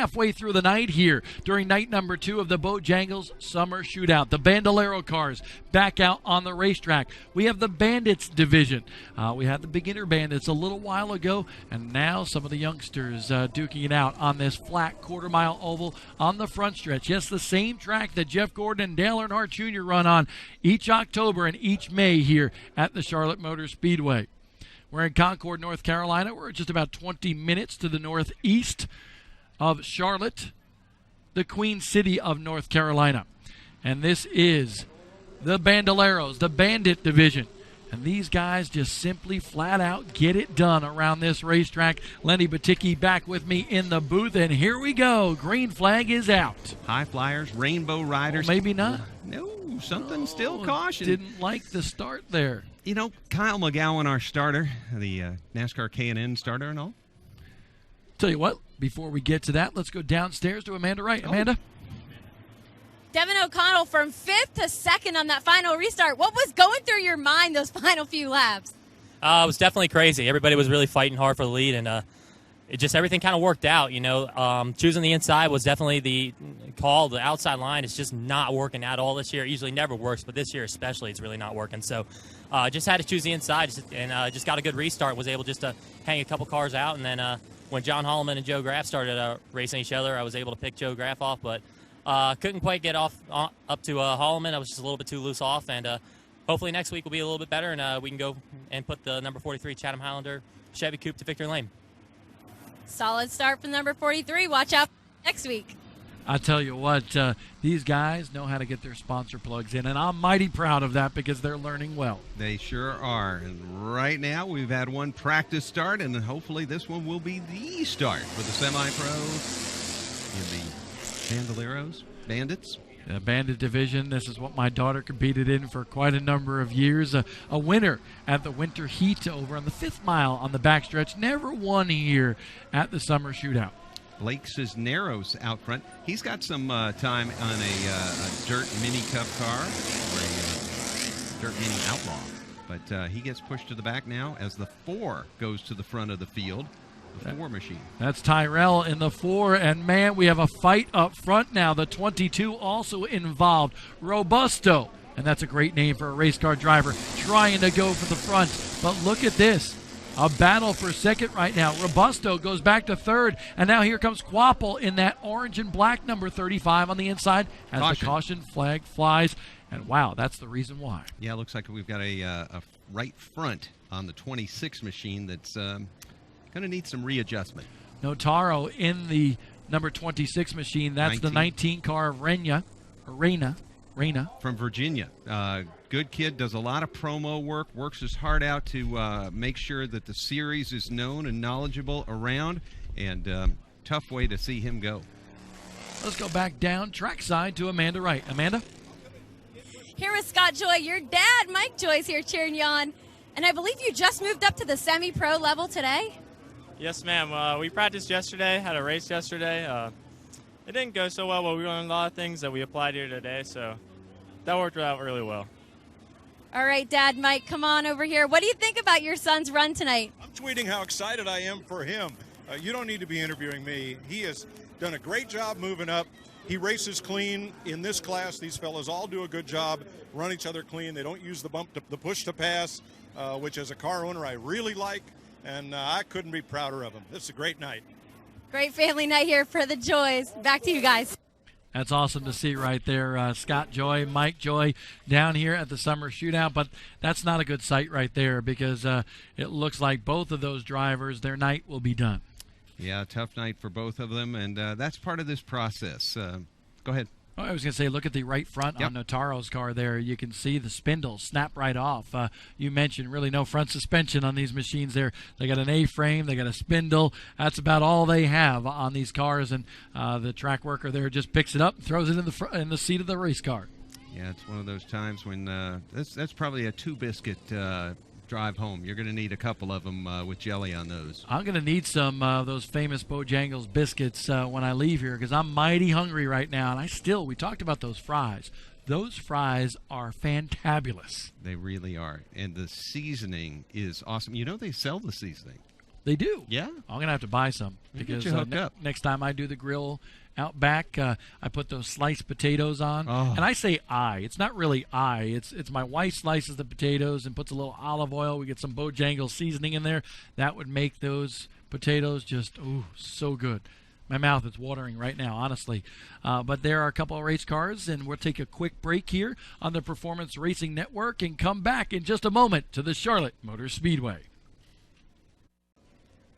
halfway through the night here during night number 2 of the Bojangles Summer Shootout. The Bandolero cars back out on the racetrack. We have the Bandits division. We had the beginner Bandits a little while ago, and now some of the youngsters duking it out on this flat quarter-mile oval on the front stretch. Yes, the same track that Jeff Gordon and Dale Earnhardt Jr. run on each October and each May here at the Charlotte Motor Speedway. We're in Concord, North Carolina. We're just about 20 minutes to the northeast of Charlotte, the Queen City of North Carolina. And this is the Bandoleros, the Bandit division. And these guys just simply flat out get it done around this racetrack. Lenny Baticki back with me in the booth, and here we go. Green flag is out. High flyers, rainbow riders. Well, maybe not. No, something still caution. Didn't like the start there. You know, Kyle McGowan, our starter, the NASCAR K&N starter and all. Tell you what, before we get to that, let's go downstairs to Amanda Wright. Amanda? Devin O'Connell from 5th to 2nd on that final restart. What was going through your mind those final few laps? It was definitely crazy. Everybody was really fighting hard for the lead, and everything kind of worked out. Choosing the inside was definitely the call. The outside line is just not working at all this year. It usually never works, but this year especially, it's really not working. So just had to choose the inside, and just got a good restart. Was able just to hang a couple cars out, and then when John Holloman and Joe Graff started racing each other, I was able to pick Joe Graff off, but couldn't quite get off up to Holloman. I was just a little bit too loose off, and hopefully next week will be a little bit better, and we can go and put the number 43 Chatham Highlander Chevy Coupe to victory lane. Solid start from number 43. Watch out next week. I tell you what, these guys know how to get their sponsor plugs in, and I'm mighty proud of that because they're learning well. They sure are. And right now we've had one practice start, and hopefully this one will be the start for the semi-pro in the Bandoleros, Bandits. The Bandit division, this is what my daughter competed in for quite a number of years. A winner at the Winter Heat over on the 5th mile on the backstretch. Never won here at the Summer Shootout. Blake Cisneros out front. He's got some time on a dirt mini cup car, or a dirt mini outlaw. But he gets pushed to the back now as the 4 goes to the front of the field. The 4 machine. That's Tyrell in the 4, and man, we have a fight up front now. The 22 also involved. Robusto, and that's a great name for a race car driver, trying to go for the front. But look at this. A battle for second right now. Robusto goes back to 3rd, and now here comes Quapple in that orange and black number 35 on the inside as the caution flag flies. And wow, that's the reason why. Yeah, it looks like we've got a right front on the 26 machine that's going to need some readjustment. Notaro in the number 26 machine. That's 19. The 19 car of Reyna. From Virginia. Good kid, does a lot of promo work, works his heart out to make sure that the series is known and knowledgeable around, and tough way to see him go. Let's go back down trackside to Amanda Wright. Amanda? Here with Scott Joy, your dad, Mike Joy's here cheering you on. And I believe you just moved up to the semi-pro level today? Yes, ma'am. We practiced yesterday, had a race yesterday. It didn't go so well, but we learned a lot of things that we applied here today, so that worked out really well. All right, Dad, Mike, come on over here. What do you think about your son's run tonight? I'm tweeting how excited I am for him. You don't need to be interviewing me. He has done a great job moving up. He races clean in this class. These fellas all do a good job, run each other clean. They don't use the push to pass, which as a car owner I really like, and I couldn't be prouder of him. It's a great night. Great family night here for the Joys. Back to you guys. That's awesome to see right there. Scott Joy, Mike Joy down here at the Summer Shootout. But that's not a good sight right there because it looks like both of those drivers, their night will be done. Yeah, tough night for both of them, and that's part of this process. Go ahead. Oh, I was going to say, look at the right front on Notaro's car there. You can see the spindle snap right off. You mentioned really no front suspension on these machines there. They got an A-frame, they got a spindle. That's about all they have on these cars, and the track worker there just picks it up and throws it in the seat of the race car. Yeah, it's one of those times when that's probably a 2-biscuit drive home. You're going to need a couple of them with jelly on those. I'm going to need some of those famous Bojangles biscuits when I leave here because I'm mighty hungry right now. And we talked about those fries. Those fries are fantabulous. They really are. And the seasoning is awesome. You know they sell the seasoning. They do? Yeah. I'm going to have to buy some We'll because get you hooked up. next time I do the grill out back, I put those sliced potatoes on. Oh. And I say it's not really it's my wife slices the potatoes and puts a little olive oil. We get some Bojangles seasoning in there. That would make those potatoes just, so good. My mouth is watering right now, honestly. But there are a couple of race cars, and we'll take a quick break here on the Performance Racing Network and come back in just a moment to the Charlotte Motor Speedway.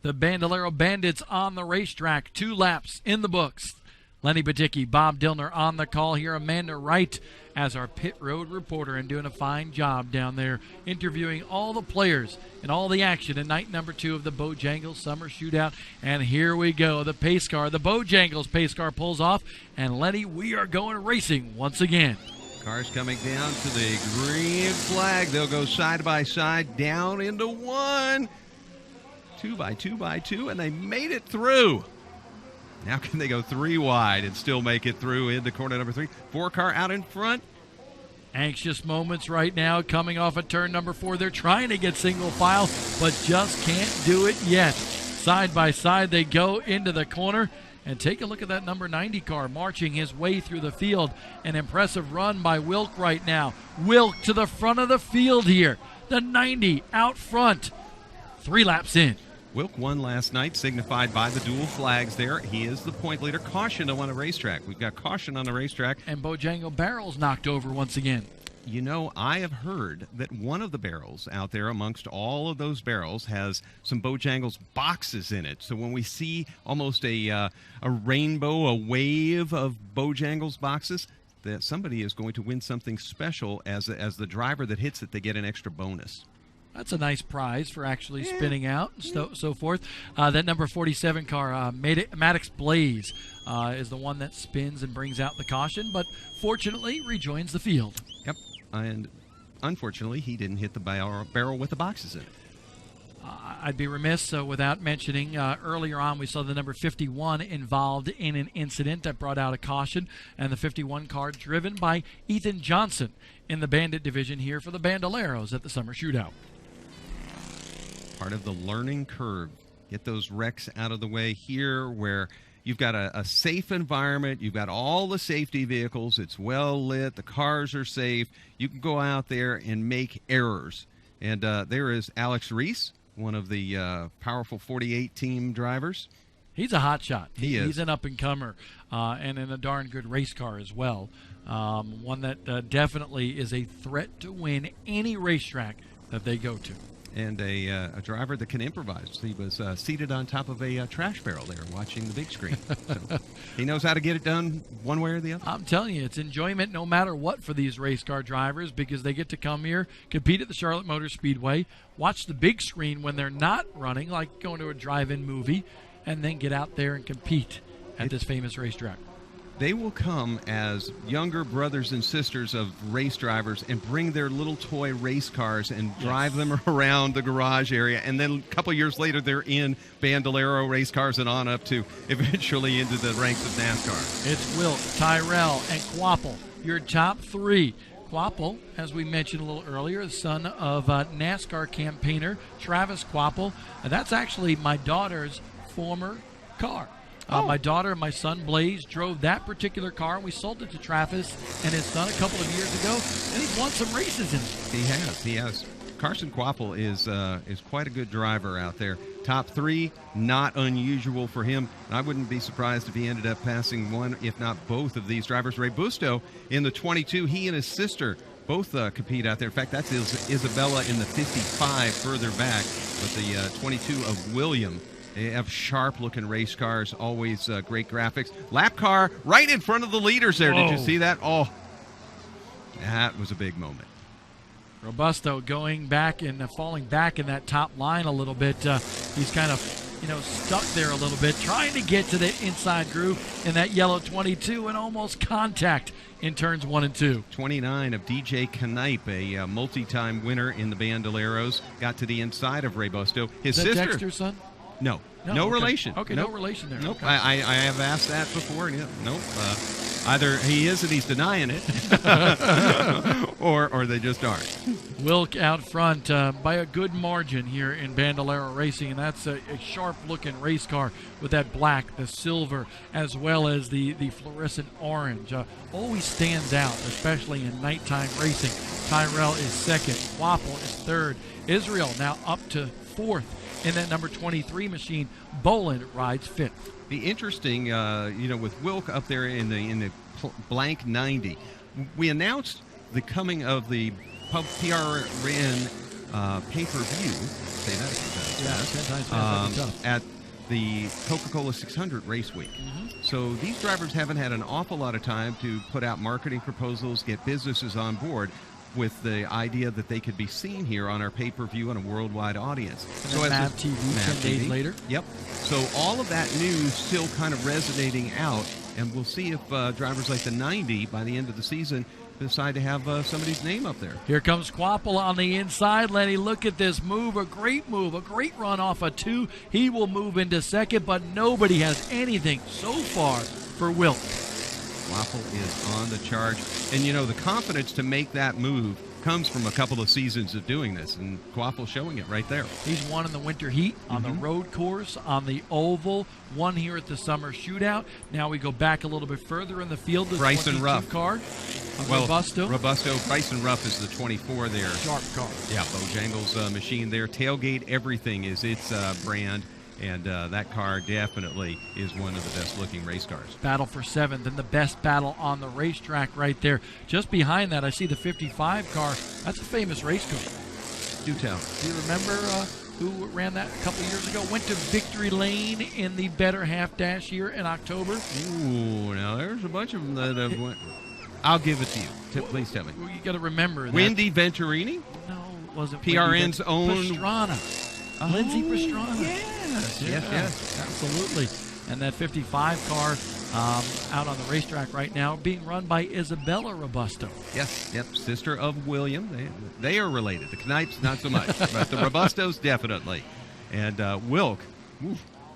The Bandolero Bandits on the racetrack, 2 laps in the books. Lenny Badicki, Bob Dillner on the call here. Amanda Wright as our pit road reporter and doing a fine job down there interviewing all the players and all the action in night number 2 of the Bojangles Summer Shootout. And here we go. The pace car, the Bojangles pace car pulls off. And Lenny, we are going racing once again. Cars coming down to the green flag. They'll go side by side down into 1. 2 by 2 by 2, and they made it through. Now can they go 3 wide and still make it through into corner number 3? 4 car out in front. Anxious moments right now coming off of turn number 4. They're trying to get single file, but just can't do it yet. Side by side they go into the corner. And take a look at that number 90 car marching his way through the field. An impressive run by Wilk right now. Wilk to the front of the field here. The 90 out front. 3 laps in. Wilk won last night, signified by the dual flags there. He is the point leader. Caution on a racetrack. We've got caution on the racetrack. And Bojangle barrels knocked over once again. You know, I have heard that one of the barrels out there amongst all of those barrels has some Bojangles boxes in it. So when we see almost a rainbow, a wave of Bojangles boxes, that somebody is going to win something special as the driver that hits it, they get an extra bonus. That's a nice prize for actually spinning out and so forth. That number 47 car, Maddox Blaze, is the one that spins and brings out the caution, but fortunately rejoins the field. Yep, and unfortunately he didn't hit the barrel with the boxes in it. I'd be remiss without mentioning earlier on we saw the number 51 involved in an incident that brought out a caution, and the 51 car driven by Ethan Johnson in the Bandit division here for the Bandoleros at the Summer Shootout. Part of the learning curve. Get those wrecks out of the way here where you've got a safe environment. You've got all the safety vehicles. It's well lit. The cars are safe. You can go out there and make errors. And there is Alex Reese, one of the powerful 48 team drivers. He's a hot shot. He is. He's an up-and-comer and in a darn good race car as well. One that definitely is a threat to win any racetrack that they go to. And a driver that can improvise. He was seated on top of a trash barrel there watching the big screen. So he knows how to get it done one way or the other. I'm telling you, it's enjoyment no matter what for these race car drivers because they get to come here, compete at the Charlotte Motor Speedway, watch the big screen when they're not running, like going to a drive-in movie, and then get out there and compete at this famous racetrack. They will come as younger brothers and sisters of race drivers and bring their little toy race cars and drive them around the garage area. And then a couple years later, they're in Bandolero race cars and on up to eventually into the ranks of NASCAR. It's Wilk, Tyrell, and Quapple, your top 3. Quapple, as we mentioned a little earlier, the son of NASCAR campaigner Travis Quapple. And that's actually my daughter's former car. My daughter and my son Blaze drove that particular car. We sold it to Travis and his son a couple of years ago, and he's won some races in it. He has. Carson Quapple is quite a good driver out there. Top 3, not unusual for him. I wouldn't be surprised if he ended up passing one, if not both, of these drivers. Ray Busto in the 22, he and his sister both compete out there. In fact, that's Isabella in the 55 further back, but the 22 of William. They have sharp-looking race cars, always great graphics. Lap car right in front of the leaders there. Whoa. Did you see that? Oh, that was a big moment. Robusto going back and falling back in that top line a little bit. He's kind of, stuck there a little bit, trying to get to the inside groove in that yellow 22 and almost contact in turns 1 and 2. 29 of DJ Knipe, a multi-time winner in the Bandoleros, got to the inside of Ray Busto. His Is that sister. Dexter's son? No okay. relation. Okay, nope. no relation there. Nope. Okay. I have asked that before. Nope. Either he is and he's denying it, or they just aren't. Wilk out front by a good margin here in Bandolero Racing, and that's a sharp-looking race car with that black, the silver, as well as the fluorescent orange. Always stands out, especially in nighttime racing. Tyrell is second. Waffle is third. Israel now up to fourth in that number 23 machine. Boland rides fifth. Be interesting, with Wilk up there in the blank 90. We announced the coming of the PRN pay-per-view. Say that a few times. At the Coca-Cola 600 race week. So these drivers haven't had an awful lot of time to put out marketing proposals, get businesses on board with the idea that they could be seen here on our pay-per-view and a worldwide audience. So MAV TV 10 days later. Yep. So all of that news still kind of resonating out, and we'll see if drivers like the 90 by the end of the season decide to have somebody's name up there. Here comes Quapple on the inside. Lenny, look at this move, a great run off a 2. He will move into second, but nobody has anything so far for Wilk. Quapple is on the charge. And, the confidence to make that move comes from a couple of seasons of doing this, and Quapple showing it right there. He's won in the winter heat, on the road course, on the oval, won here at the summer shootout. Now we go back a little bit further in the field. The Bryce and Ruff car. Robusto. Bryce and Ruff is the 24 there. Sharp car. Yeah, Bojangles machine there. Tailgate everything is its brand. And that car definitely is one of the best-looking race cars. Battle for 7th, and the best battle on the racetrack right there. Just behind that, I see the 55 car. That's a famous race car. Do tell. Do you remember who ran that a couple years ago? Went to Victory Lane in the Better Half Dash here in October. Ooh, now there's a bunch of them that have went. I'll give it to you. Please tell me. Well, you got to remember that. Wendy Venturini? No, it wasn't. PRN's own. Pastrana. Lindsay Pastrana. Yes, absolutely. And that 55 car out on the racetrack right now being run by Isabella Robusto. Yes, sister of William. They are related. The Knipes, not so much, but the Robustos, definitely. And Wilk,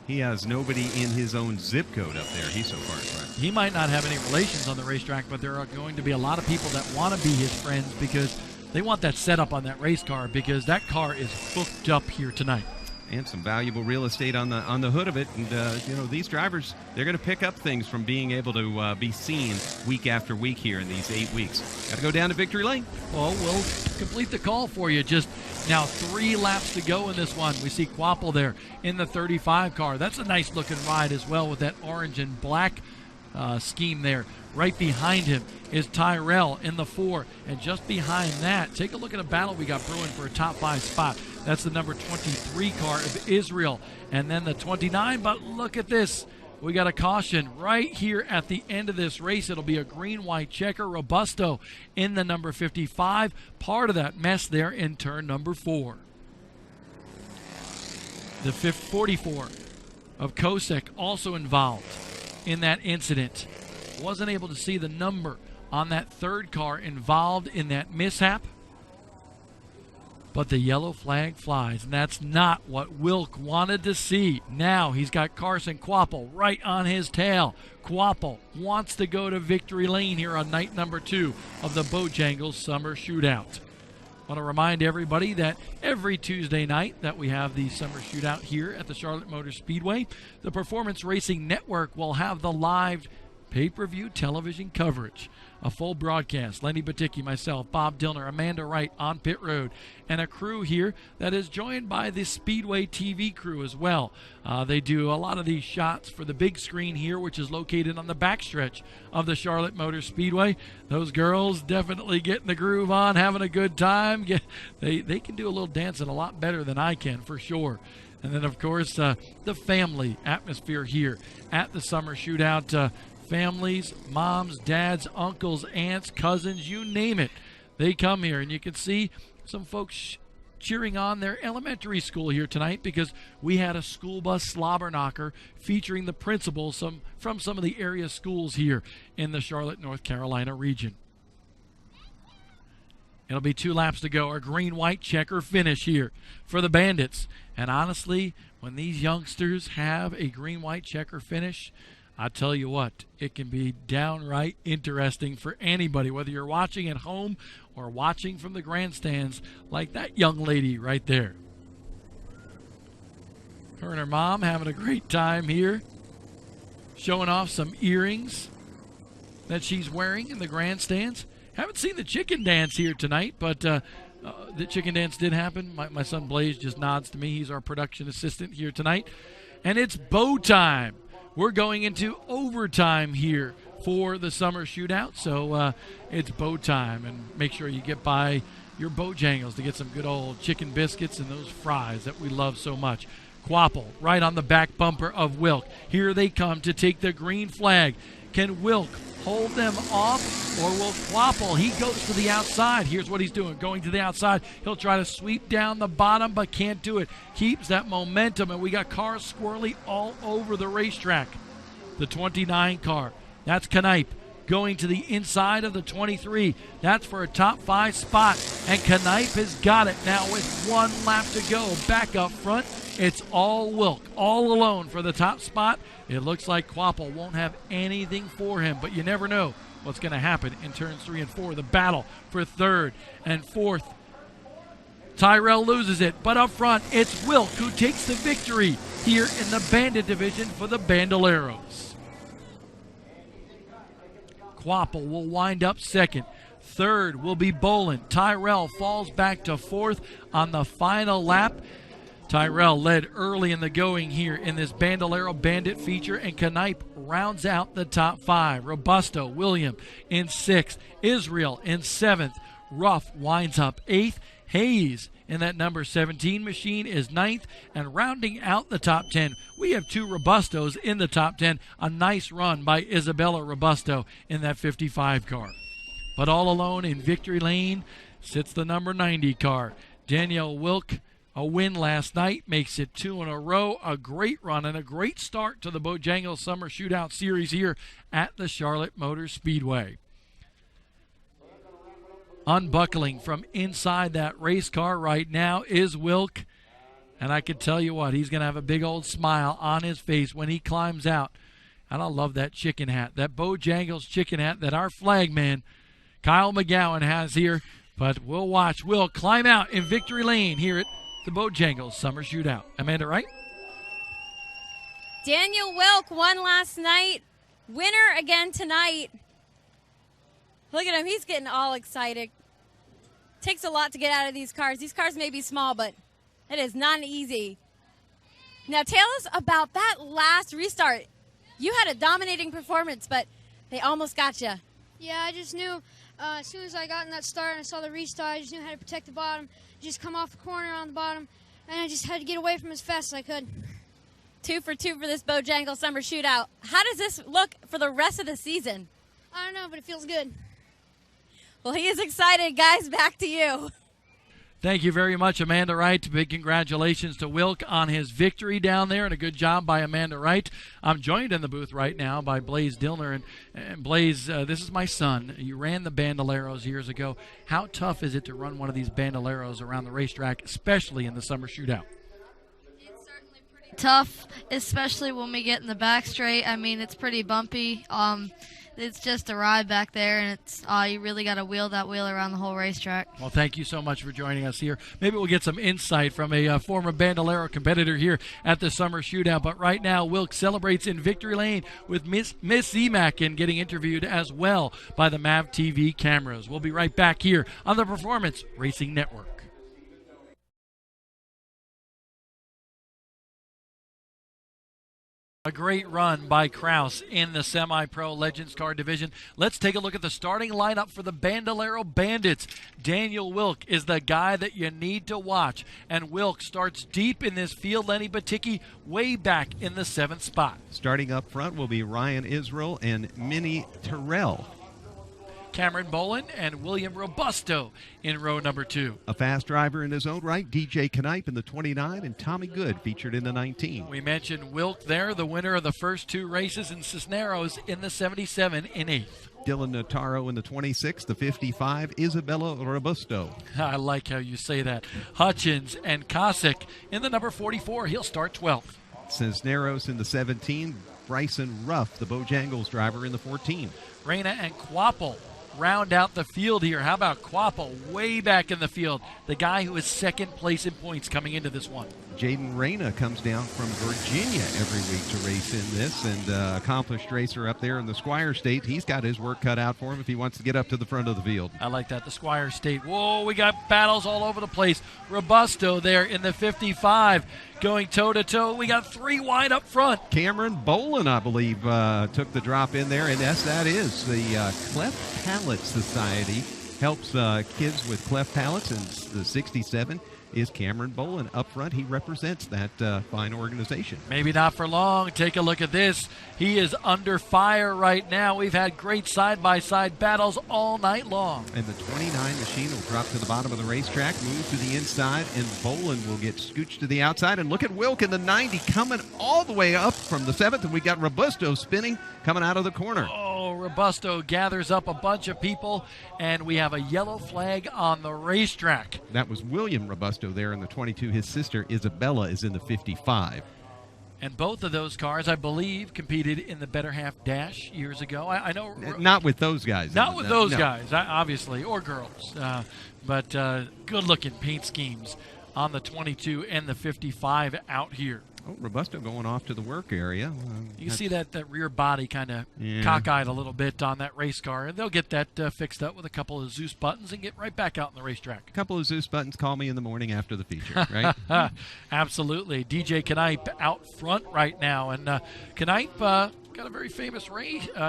he has nobody in his own zip code up there. He's so far front. He might not have any relations on the racetrack, but there are going to be a lot of people that want to be his friends because they want that setup on that race car because that car is hooked up here tonight. And some valuable real estate on the hood of it. And, these drivers, they're going to pick up things from being able to be seen week after week here in these 8 weeks. Got to go down to Victory Lane. Well, we'll complete the call for you. Just now 3 laps to go in this one. We see Quapple there in the 35 car. That's a nice-looking ride as well with that orange and black scheme there. Right behind him is Tyrell in the 4. And just behind that, take a look at a battle we got brewing for a top 5 spot. That's the number 23 car of Israel. And then the 29, but look at this. We got a caution right here at the end of this race. It'll be a green-white checker. Robusto in the number 55. Part of that mess there in turn number 4. The 44 of Kosek also involved in that incident. Wasn't able to see the number on that third car involved in that mishap. But the yellow flag flies, and that's not what Wilk wanted to see. Now he's got Carson Quapple right on his tail. Quapple wants to go to Victory Lane here on night number 2 of the Bojangles Summer Shootout. I want to remind everybody that every Tuesday night that we have the Summer Shootout here at the Charlotte Motor Speedway, the Performance Racing Network will have the live pay-per-view television coverage. A full broadcast. Lenny Baticki, myself, Bob Dillner, Amanda Wright on pit road, and a crew here that is joined by the Speedway TV crew as well. They do a lot of these shots for the big screen here, which is located on the backstretch of the Charlotte Motor Speedway. Those girls definitely getting the groove on, having a good time. They can do a little dancing a lot better than I can, for sure. And then, of course, the family atmosphere here at the Summer Shootout. Families, moms, dads, uncles, aunts, cousins, you name it. They come here, and you can see some folks cheering on their elementary school here tonight because we had a school bus slobber knocker featuring the principals from some of the area schools here in the Charlotte, North Carolina region. It'll be 2 laps to go. A green-white checker finish here for the Bandits. And honestly, when these youngsters have a green-white checker finish, I tell you what, it can be downright interesting for anybody, whether you're watching at home or watching from the grandstands like that young lady right there. Her and her mom having a great time here, showing off some earrings that she's wearing in the grandstands. Haven't seen the chicken dance here tonight, but the chicken dance did happen. My son Blaze just nods to me. He's our production assistant here tonight. And it's bow time. We're going into overtime here for the summer shootout, so it's bow time. And make sure you get by your Bojangles to get some good old chicken biscuits and those fries that we love so much. Quapple right on the back bumper of Wilk. Here they come to take the green flag. Can Wilk hold them off, or will Quapple? He goes to the outside. Here's what he's doing. Going to the outside. He'll try to sweep down the bottom, but can't do it. Keeps that momentum, and we got cars squirrely all over the racetrack. The 29 car. That's Knipe going to the inside of the 23. That's for a top 5 spot, and Knipe has got it now with 1 lap to go. Back up front, it's all Wilk, all alone for the top spot. It looks like Quapple won't have anything for him, but you never know what's going to happen in turns 3 and 4. The battle for 3rd and 4th. Tyrell loses it, but up front, it's Wilk who takes the victory here in the Bandit division for the Bandoleros. Quapple will wind up 2nd. 3rd will be Boland. Tyrell falls back to 4th on the final lap. Tyrell led early in the going here in this Bandolero Bandit feature, and Knipe rounds out the top 5. Robusto, William in 6th. Israel in 7th. Ruff winds up 8th. Hayes in that number 17 machine is 9th, and rounding out the top 10, we have 2 Robustos in the top 10. A nice run by Isabella Robusto in that 55 car. But all alone in victory lane sits the number 90 car. Danielle Wilk, a win last night, makes it 2 in a row. A great run and a great start to the Bojangles Summer Shootout Series here at the Charlotte Motor Speedway. Unbuckling from inside that race car right now is Wilk. And I can tell you what, he's going to have a big old smile on his face when he climbs out. And I love that chicken hat, that Bojangles chicken hat that our flagman, Kyle McGowan, has here. But we'll watch Wilk climb out in victory lane here at the Bojangles Summer Shootout. Amanda Wright? Daniel Wilk won last night. Winner again tonight. Look at him. He's getting all excited. Takes a lot to get out of these cars. These cars may be small, but it is not easy. Now, tell us about that last restart. You had a dominating performance, but they almost got you. Yeah, I just knew as soon as I got in that start and I saw the restart, I just knew how to protect the bottom, just come off the corner on the bottom, and I just had to get away from as fast as I could. 2 for 2 for this Bojangles Summer Shootout. How does this look for the rest of the season? I don't know, but it feels good. Well, he is excited. Guys, back to you. Thank you very much, Amanda Wright. Big congratulations to Wilk on his victory down there, and a good job by Amanda Wright. I'm joined in the booth right now by Blaze Dillner. And Blaze, this is my son. You ran the Bandoleros years ago. How tough is it to run one of these Bandoleros around the racetrack, especially in the summer shootout? It's certainly pretty tough, especially when we get in the back straight. I mean, it's pretty bumpy. It's just a ride back there, and it's you really got to wheel that wheel around the whole racetrack. Well, thank you so much for joining us here. Maybe we'll get some insight from a former Bandolero competitor here at the Summer Shootout. But right now, Wilk celebrates in victory lane with Miss Emack and getting interviewed as well by the MAV TV cameras. We'll be right back here on the Performance Racing Network. A great run by Kraus in the Semi-Pro Legends Car division. Let's take a look at the starting lineup for the Bandolero Bandits. Daniel Wilk is the guy that you need to watch. And Wilk starts deep in this field. Lenny Baticki way back in the 7th spot. Starting up front will be Ryan Israel and Minnie Terrell. Cameron Boland and William Robusto in row number 2. A fast driver in his own right, DJ Knipe in the 29, and Tommy Good featured in the 19. We mentioned Wilk there, the winner of the first 2 races, and Cisneros in the 77 in 8th. Dylan Notaro in the 26, the 55, Isabella Robusto. I like how you say that. Hutchins and Kosick in the number 44. He'll start 12th. Cisneros in the 17, Bryson Ruff, the Bojangles driver, in the 14. Reyna and Quapple round out the field here. How about Quapple way back in the field? The guy who is second place in points coming into this one. Jaden Reyna comes down from Virginia every week to race in this, and accomplished racer up there in the Squire State. He's got his work cut out for him if he wants to get up to the front of the field. I like that, the Squire State. Whoa, we got battles all over the place. Robusto there in the 55 going toe-to-toe. We got 3 wide up front. Cameron Bolin, I believe, took the drop in there, and yes, that is the Cleft Palate Society. Helps kids with cleft palates, and the 67 is Cameron Bolin up front. He represents that fine organization. Maybe not for long. Take a look at this. He is under fire right now. We've had great side-by-side battles all night long. And the 29 machine will drop to the bottom of the racetrack, move to the inside, and Bolin will get scooched to the outside. And look at Wilk in the 90 coming all the way up from the 7th, and we got Robusto spinning coming out of the corner. Oh, Robusto gathers up a bunch of people, and we have a yellow flag on the racetrack. That was William Robusto there in the 22. His sister Isabella is in the 55. And both of those cars, I believe, competed in the Better Half Dash years ago. I know. Not with those guys. Not with those guys, obviously, or girls. But good-looking paint schemes on the 22 and the 55 out here. Oh, Robusto going off to the work area. You see that rear body kind of cockeyed a little bit on that race car, and they'll get that fixed up with a couple of Zeus buttons and get right back out in the racetrack. A couple of Zeus buttons, call me in the morning after the feature, right? Absolutely. DJ Knipe out front right now, and Knipe got a very famous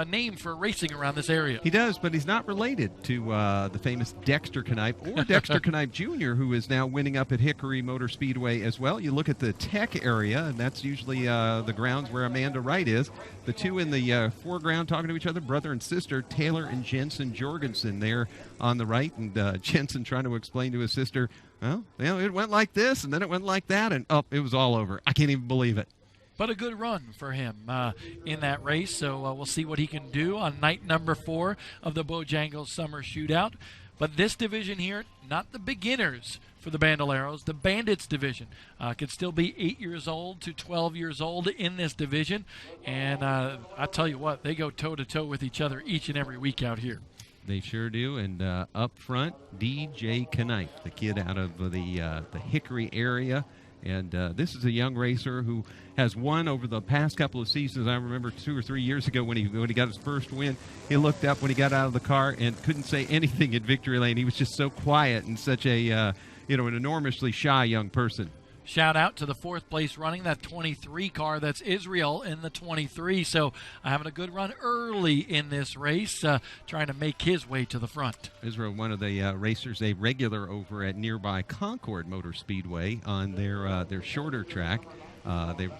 name for racing around this area. He does, but he's not related to the famous Dexter Knipe or Dexter Knipe Jr., who is now winning up at Hickory Motor Speedway as well. You look at the tech area, and that's usually the grounds where Amanda Wright is. The two in the foreground talking to each other, brother and sister, Taylor and Jensen Jorgensen there on the right, and Jensen trying to explain to his sister, well, it went like this, and then it went like that, and it was all over. I can't even believe it. But a good run for him in that race, so we'll see what he can do on night number 4 of the Bojangles Summer Shootout. But this division here, not the beginners for the Bandoleros, the Bandits division. Could still be 8 years old to 12 years old in this division. And I tell you what, they go toe-to-toe with each other each and every week out here. They sure do. And up front, DJ Knipe, the kid out of the Hickory area. And this is a young racer who has won over the past couple of seasons. I remember 2 or 3 years ago when he got his first win, he looked up when he got out of the car and couldn't say anything at victory lane. He was just so quiet and such a an enormously shy young person. Shout out to the 4th place running, that 23 car. That's Israel in the 23. So having a good run early in this race, trying to make his way to the front. Israel, one of the racers, a regular over at nearby Concord Motor Speedway on their shorter track.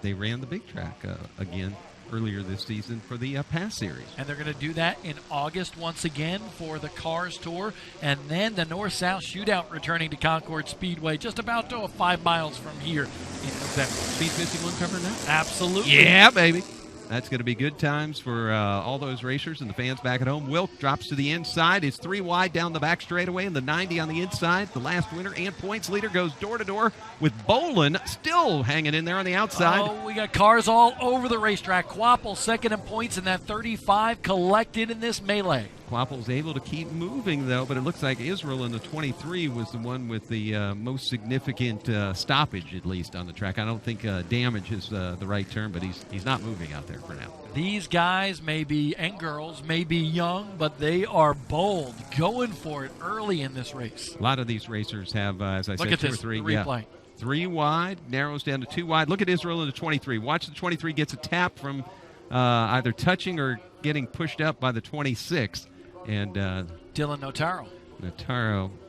They ran the big track again earlier this season for the Pass Series. And they're going to do that in August once again for the Cars Tour. And then the North-South Shootout returning to Concord Speedway just about 5 miles from here in November. Speed 51 covering that? Absolutely. Yeah, baby. That's going to be good times for all those racers and the fans back at home. Wilk drops to the inside. It's 3 wide down the back straightaway, and the 90 on the inside. The last winner and points leader goes door-to-door with Bolin still hanging in there on the outside. Oh, we got cars all over the racetrack. Quapple second in points in that 35 collected in this melee. Quapple's able to keep moving, though, but it looks like Israel in the 23 was the one with the most significant stoppage, at least, on the track. I don't think damage is the right term, but he's not moving out there for now. These guys and girls may be young, but they are bold, going for it early in this race. A lot of these racers have, as I said, 2 or 3. Replay. Yeah. 3 wide, narrows down to 2 wide. Look at Israel in the 23. Watch the 23 gets a tap from either touching or getting pushed up by the 26. And Dylan Notaro,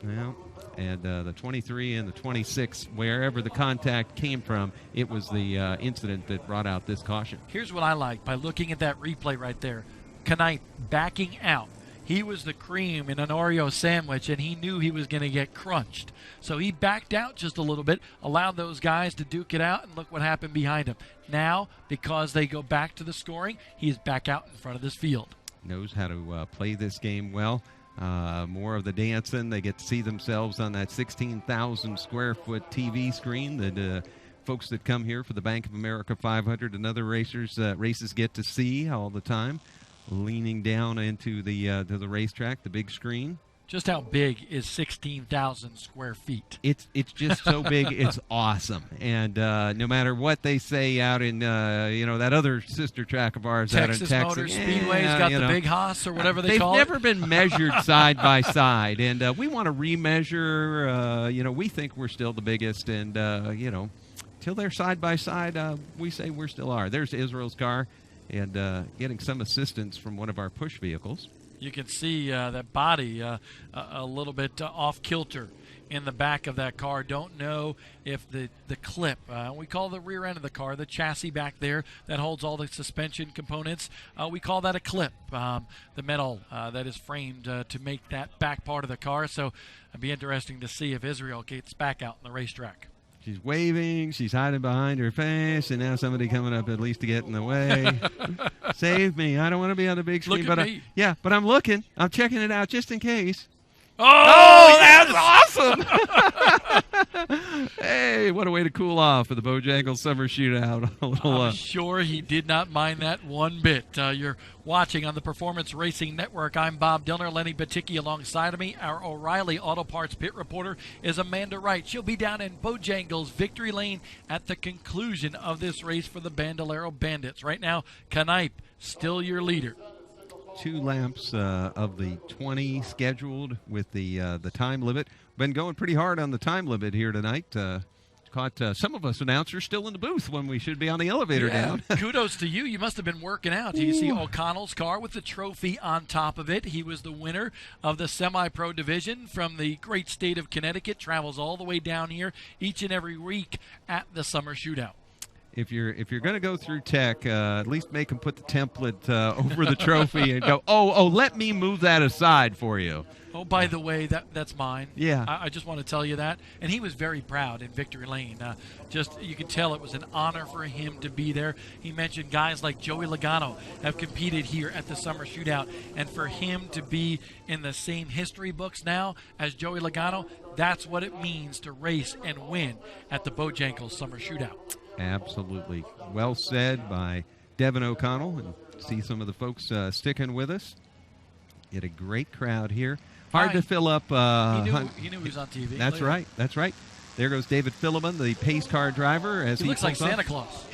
well, and the 23 and the 26, wherever the contact came from, it was the incident that brought out this caution. Here's what I like by looking at that replay right there. Knipe backing out. He was the cream in an Oreo sandwich, and he knew he was going to get crunched. So he backed out just a little bit, allowed those guys to duke it out, and look what happened behind him. Now, because they go back to the scoring, he's back out in front of this field. Knows how to play this game well. More of the dancing. They get to see themselves on that 16,000 square foot TV screen that folks that come here for the Bank of America 500 and other races get to see all the time, leaning down into the to the racetrack, the big screen. Just how big is 16,000 square feet? It's just so big, it's awesome. And no matter what they say out in that other sister track of ours out in Texas, Motor Speedway's got the big Haas or whatever they call it. They've never been measured side by side, and we want to remeasure. We think we're still the biggest, and till they're side by side, we say we still are. There's Israel's car, and getting some assistance from one of our push vehicles. You can see that body a little bit off kilter in the back of that car. Don't know if the clip, we call the rear end of the car, the chassis back there that holds all the suspension components, we call that a clip, the metal that is framed to make that back part of the car. So it'd be interesting to see if Israel gets back out in the racetrack. She's waving, she's hiding behind her face, and now somebody coming up at least to get in the way. Save me. I don't want to be on the big screen. Look at me. But I'm looking. I'm checking it out just in case. Oh, that's awesome! Hey, what a way to cool off for the Bojangles Summer Shootout. I'm sure he did not mind that one bit. You're watching on the Performance Racing Network. I'm Bob Dillner, Lenny Baticki alongside of me. Our O'Reilly Auto Parts pit reporter is Amanda Wright. She'll be down in Bojangles Victory Lane at the conclusion of this race for the Bandolero Bandits. Right now, Knipe still your leader. 2 laps of the 20 scheduled with the time limit. Been going pretty hard on the time limit here tonight. Caught some of us announcers still in the booth when we should be on the elevator down. Kudos to you. You must have been working out. You see O'Connell's car with the trophy on top of it. He was the winner of the semi-pro division from the great state of Connecticut. Travels all the way down here each and every week at the Summer Shootout. If you're going to go through tech, at least make them put the template over the trophy and go, let me move that aside for you. Oh, by the way, that's mine. Yeah. I just want to tell you that. And he was very proud in Victory Lane. You could tell it was an honor for him to be there. He mentioned guys like Joey Logano have competed here at the Summer Shootout. And for him to be in the same history books now as Joey Logano, that's what it means to race and win at the Bojangles Summer Shootout. Absolutely. Well said by Devin O'Connell. And see some of the folks sticking with us. Get a great crowd here. Hard to fill up. He knew he was on TV. That's right. That's right. There goes David Philliman, the pace car driver. As he looks like off. Santa Claus.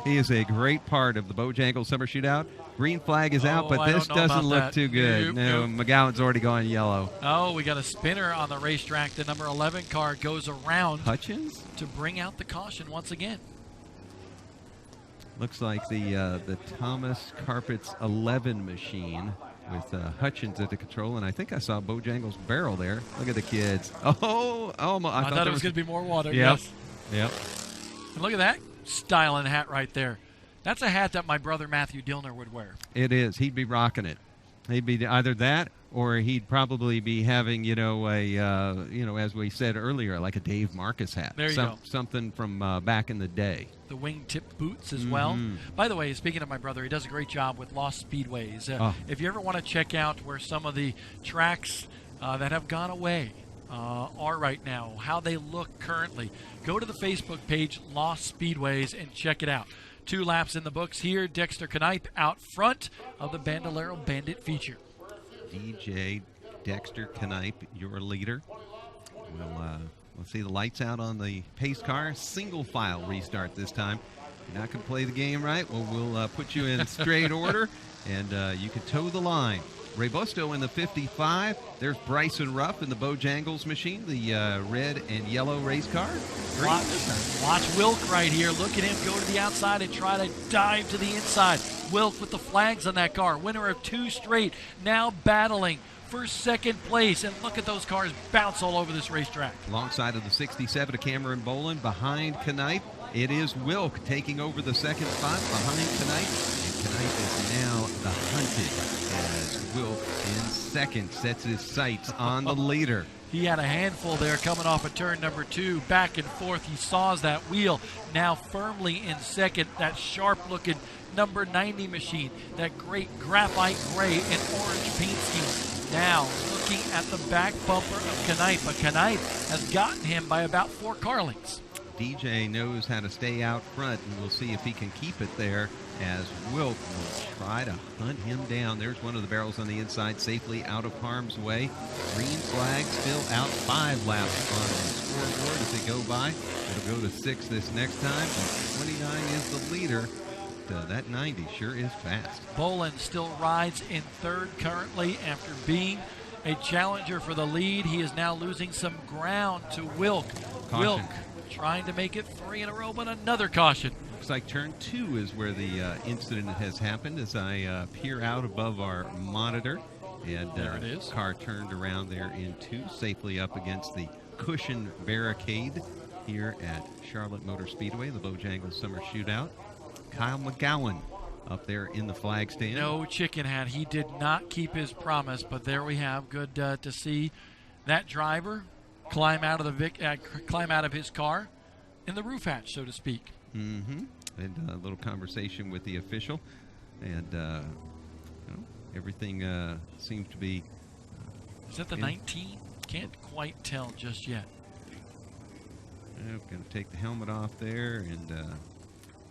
He is a great part of the Bojangles Summer Shootout. Green flag is out, but this doesn't look too good. Nope. McGowan's already gone yellow. Oh, we got a spinner on the racetrack. The number 11 car goes around Hutchins to bring out the caution once again. Looks like the Thomas Carpets 11 machine with Hutchins at the control, and I think I saw Bojangles barrel there. Look at the kids. I thought it was going to be more water. Yep. Yes. Yep. And look at that styling hat right there. That's a hat that my brother Matthew Dillner would wear. It is. He'd be rocking it. He'd be either that, or he'd probably be having, as we said earlier, like a Dave Marcus hat. There you go. Something from back in the day. The wingtip boots as well. By the way, speaking of my brother, he does a great job with Lost Speedways. If you ever want to check out where some of the tracks that have gone away are right now, how they look currently, go to the Facebook page, Lost Speedways, and check it out. 2 laps in the books here. Dexter Knipe out front of the Bandolero Bandit feature. DJ Dexter Knipe, your leader. We'll see the lights out on the pace car. Single file restart this time. You're not going to play the game right? Well, we'll put you in straight order, and you can toe the line. Ray Busto in the 55. There's Bryson Ruff in the Bojangles machine, the red and yellow race car. Watch Wilk right here. Look at him go to the outside and try to dive to the inside. Wilk with the flags on that car. Winner of 2 straight. Now battling for second place. And look at those cars bounce all over this racetrack. Alongside of the 67 of Cameron Boland, behind Knipe, it is Wilk taking over the second spot behind Knipe. And Knipe is now the hunted as Wilk in second sets his sights on the leader. He had a handful there coming off of turn number 2. Back and forth. He saws that wheel. Now firmly in second. That sharp-looking number 90 machine. That great graphite gray and orange paint scheme. Now looking at the back bumper of Knipe. Knipe has gotten him by about 4 car lengths. DJ knows how to stay out front, and we'll see if he can keep it there as Wilk will try to hunt him down. There's one of the barrels on the inside, safely out of harm's way. Green flag still out, 5 laps on the scoreboard as they go by. It'll go to 6 this next time, but 29 is the leader. That 90 sure is fast. Bolin still rides in third currently after being a challenger for the lead. He is now losing some ground to Wilk. Caution. Wilk trying to make it 3 in a row, but another caution. Looks like turn 2 is where the incident has happened as I peer out above our monitor. And there it is. Car turned around there in 2, safely up against the cushion barricade here at Charlotte Motor Speedway, the Bojangles Summer Shootout. Kyle McGowan up there in the flag stand. No chicken hat. He did not keep his promise, but there we have. Good to see that driver climb out of his car in the roof hatch, so to speak. Mm-hmm. And a little conversation with the official, and everything seems to be. Is that the 19? Can't quite tell just yet. I'm going to take the helmet off there and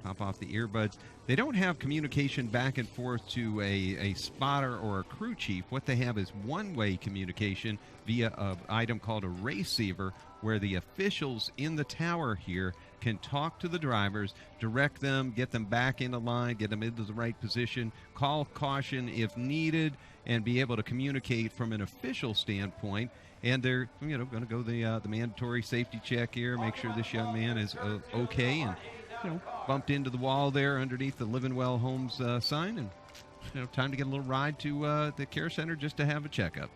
pop off the earbuds. They don't have communication back and forth to a spotter or a crew chief. What they have is one-way communication via an item called a receiver, where the officials in the tower here can talk to the drivers, direct them, get them back into line, get them into the right position, call caution if needed, and be able to communicate from an official standpoint. And they're going to go the mandatory safety check here, make sure this young man is okay, and bumped into the wall there underneath the Living Well Homes sign, and time to get a little ride to the care center just to have a checkup.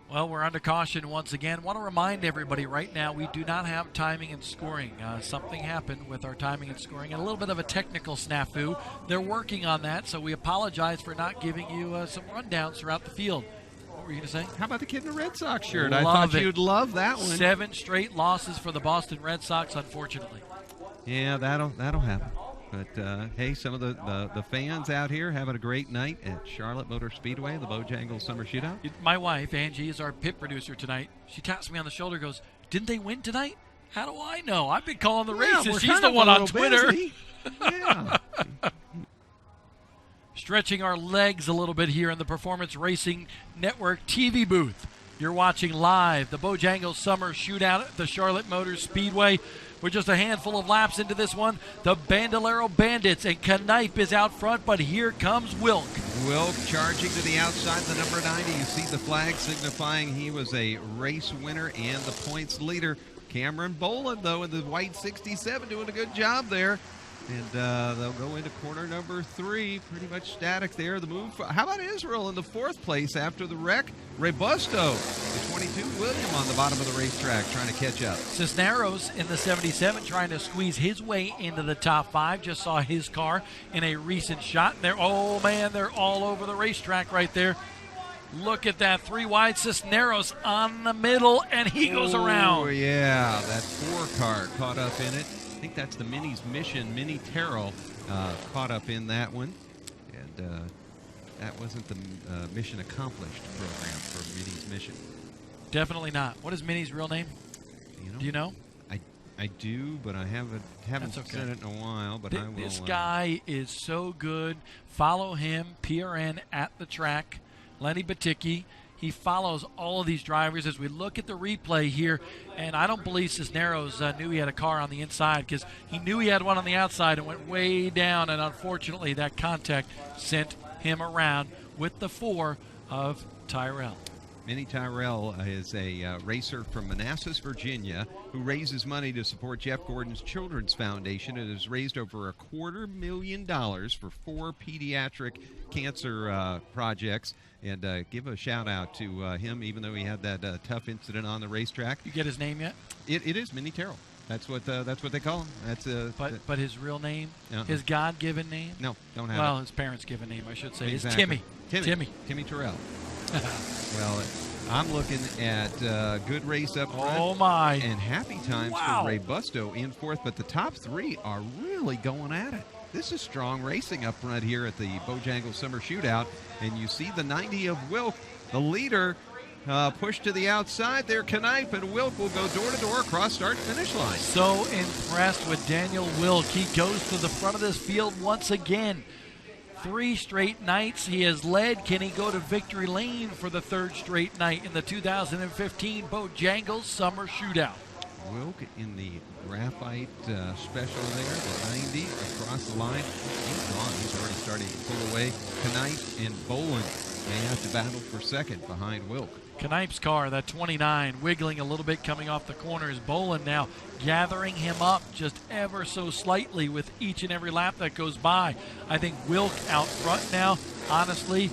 Well, we're under caution once again. Want to remind everybody right now we do not have timing and scoring. Something happened with our timing and scoring, and a little bit of a technical snafu. They're working on that, so we apologize for not giving you some rundowns throughout the field. What were you going to say? How about the kid in the Red Sox shirt? Love I thought it. you'd love that one. 7 straight losses for the Boston Red Sox, unfortunately. Yeah, that'll happen. But, hey, some of the fans out here having a great night at Charlotte Motor Speedway, the Bojangles Summer Shootout. My wife, Angie, is our pit producer tonight. She taps me on the shoulder, goes, "Didn't they win tonight?" How do I know? I've been calling the races. She's the one on Twitter. Yeah. Stretching our legs a little bit here in the Performance Racing Network TV booth. You're watching live the Bojangles Summer Shootout at the Charlotte Motor Speedway. We're just a handful of laps into this one. The Bandolero Bandits, and Knipe is out front, but here comes Wilk. Wilk charging to the outside, the number 90. You see the flag signifying he was a race winner and the points leader. Cameron Boland, though, in the white 67, doing a good job there. And they'll go into corner number 3, pretty much static there. The move. How about Israel in the 4th place after the wreck? Robusto, the 22, William on the bottom of the racetrack trying to catch up. Cisneros in the 77 trying to squeeze his way into the top 5. Just saw his car in a recent shot. And they're all over the racetrack right there. Look at that 3 wide Cisneros on the middle, and he goes around. Oh, yeah, that 4 car caught up in it. I think that's the Mini's Mission. Mini Terrell caught up in that one. And that wasn't the Mission Accomplished program for Mini's Mission. Definitely not. What is Mini's real name? Do you know? I do, but I haven't said it in a while, but I will. This guy is so good. Follow him, PRN at the track. Lenny Baticki. He follows all of these drivers as we look at the replay here, and I don't believe Cisneros knew he had a car on the inside, because he knew he had one on the outside and went way down, and unfortunately that contact sent him around with the 4 of Tyrell. Minnie Tyrell is a racer from Manassas, Virginia, who raises money to support Jeff Gordon's Children's Foundation. It has raised over $250,000 for 4 pediatric cancer projects. And give a shout out to him, even though he had that tough incident on the racetrack. You get his name yet? It is Minnie Terrell. That's what they call him. That's but his real name, his God-given name? No, don't have it. Well, his parents' given name, I should say, exactly. is Timmy. Timmy Terrell. Well, I'm looking at good race up front. Oh, my. And happy times for Ray Busto in 4th, but the top 3 are really going at it. This is strong racing up front here at the Bojangles Summer Shootout, and you see the 90 of Wilk, the leader, Push to the outside there. Knipe and Wilk will go door to door across start-finish line. So impressed with Daniel Wilk. He goes to the front of this field once again. 3 straight nights he has led. Can he go to victory lane for the 3rd straight night in the 2015 Bojangles Summer Shootout? Wilk in the graphite special there, the 90 across the line. He's gone. He's already starting to pull away. Knipe and Boland may have to battle for second behind Wilk. Knipe's car, that 29, wiggling a little bit coming off the corners. Boland now gathering him up just ever so slightly with each and every lap that goes by. I think Wilk out front now, honestly,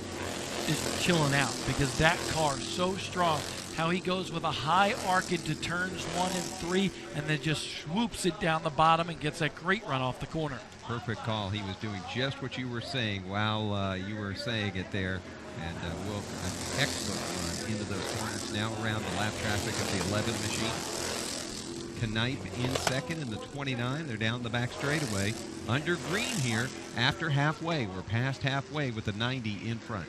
is chilling out because that car is so strong. How he goes with a high arc into turns 1 and 3 and then just swoops it down the bottom and gets that great run off the corner. Perfect call. He was doing just what you were saying while you were saying it there. And Wilk, an excellent run into those corners now around the lap traffic of the 11 machine. Knipe in second in the 29. They're down the back straightaway. Under green here after halfway. We're past halfway with the 90 in front.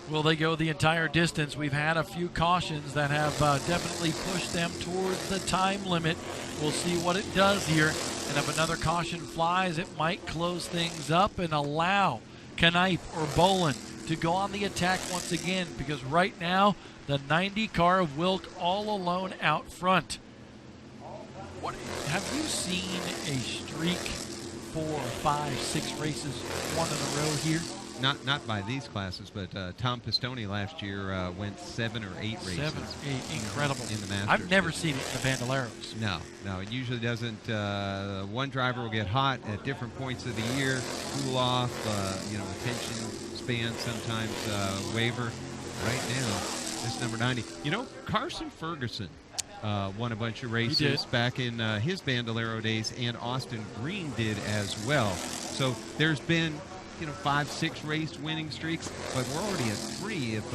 Will they go the entire distance? We've had a few cautions that have definitely pushed them towards the time limit. We'll see what it does here. And if another caution flies, it might close things up and allow Knipe or Boland to go on the attack once again, because right now the 90 car of Wilk all alone out front. What have you seen a streak 4, 5, 6 races, 1 in a row here? Not by these classes, but Tom Pistone last year went 7 or 8 races. 7 or 8, incredible. In the Masters. I've never seen it in the Bandoleros. No, it usually doesn't. One driver will get hot at different points of the year, cool off, attention span sometimes waver. Right now, this number 90. Carson Ferguson won a bunch of races back in his Bandolero days, and Austin Green did as well. So there's been 5, 6 race winning streaks, but we're already at 3 if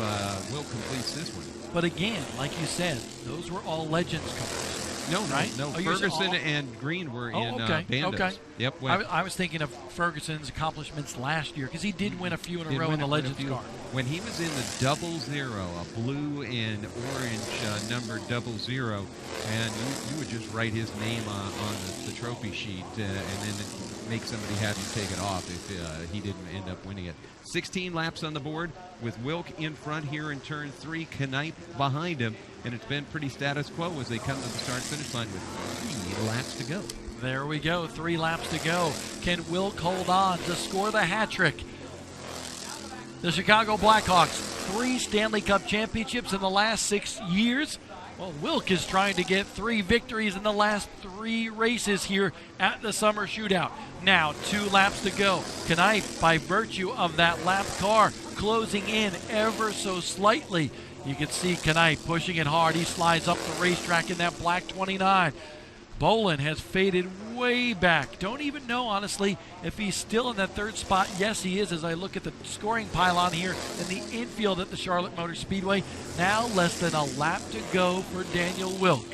Will completes this one. But again, like you said, those were all Legends cars. No. Ferguson and Green were in okay. Bandos. Okay. Yep. I was thinking of Ferguson's accomplishments last year because he did win a few in a row in the Legends car. When he was in the 00, a blue and orange number 00, and you would just write his name on the trophy sheet and then make somebody have you take it off if he didn't end up winning it. 16 laps on the board with Wilk in front here in turn 3, Knipe behind him, and it's been pretty status quo as they come to the start-finish line with 3 laps to go. There we go, 3 laps to go. Can Wilk hold on to score the hat trick? The Chicago Blackhawks, 3 Stanley Cup championships in the last 6 years. Well, Wilk is trying to get 3 victories in the last 3 races here at the Summer Shootout. Now, 2 laps to go. Knipe, by virtue of that lap car, closing in ever so slightly. You can see Knipe pushing it hard. He slides up the racetrack in that black 29. Boland has faded way back. Don't even know, honestly, if he's still in that 3rd spot. Yes, he is, as I look at the scoring pylon here in the infield at the Charlotte Motor Speedway. Now less than a lap to go for Daniel Wilk.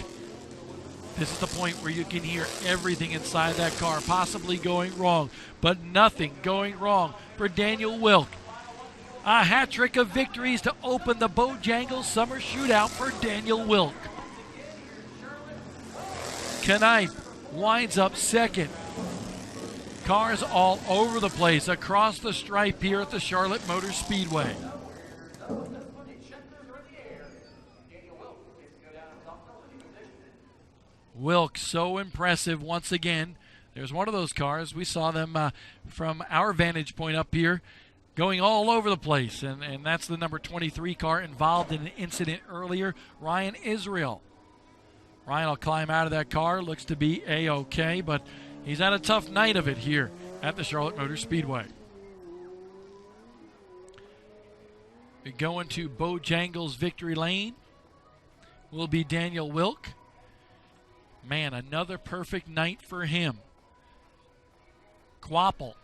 This is the point where you can hear everything inside that car possibly going wrong, but nothing going wrong for Daniel Wilk. A hat trick of victories to open the Bojangles Summer Shootout for Daniel Wilk. Knipe winds up second. Cars all over the place across the stripe here at the Charlotte Motor Speedway. Wilk, so impressive once again. There's one of those cars. We saw them from our vantage point up here going all over the place, and that's the number 23 car involved in an incident earlier, Ryan Israel. Ryan will climb out of that car, looks to be A-OK, but he's had a tough night of it here at the Charlotte Motor Speedway. We go into Bojangles victory lane. Will be Daniel Wilk. Man, another perfect night for him. Carson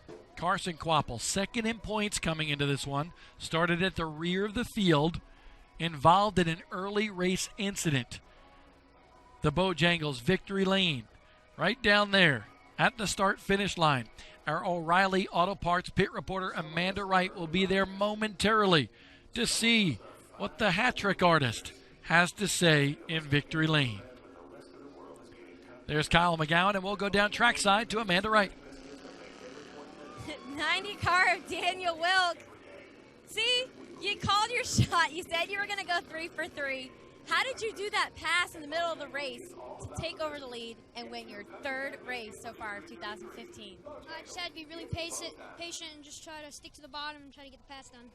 Kvapil, second in points coming into this one. Started at the rear of the field, involved in an early race incident. The Bojangles victory lane, right down there at the start-finish line. Our O'Reilly Auto Parts pit reporter Amanda Wright will be there momentarily to see what the hat trick artist has to say in victory lane. There's Kyle McGowan, and we'll go down trackside to Amanda Wright. 90 car of Daniel Wilk. See, you called your shot. You said you were going to go 3 for 3. How did you do that pass in the middle of the race to take over the lead and win your 3rd race so far of 2015? I just had to be really patient and just try to stick to the bottom and try to get the pass done.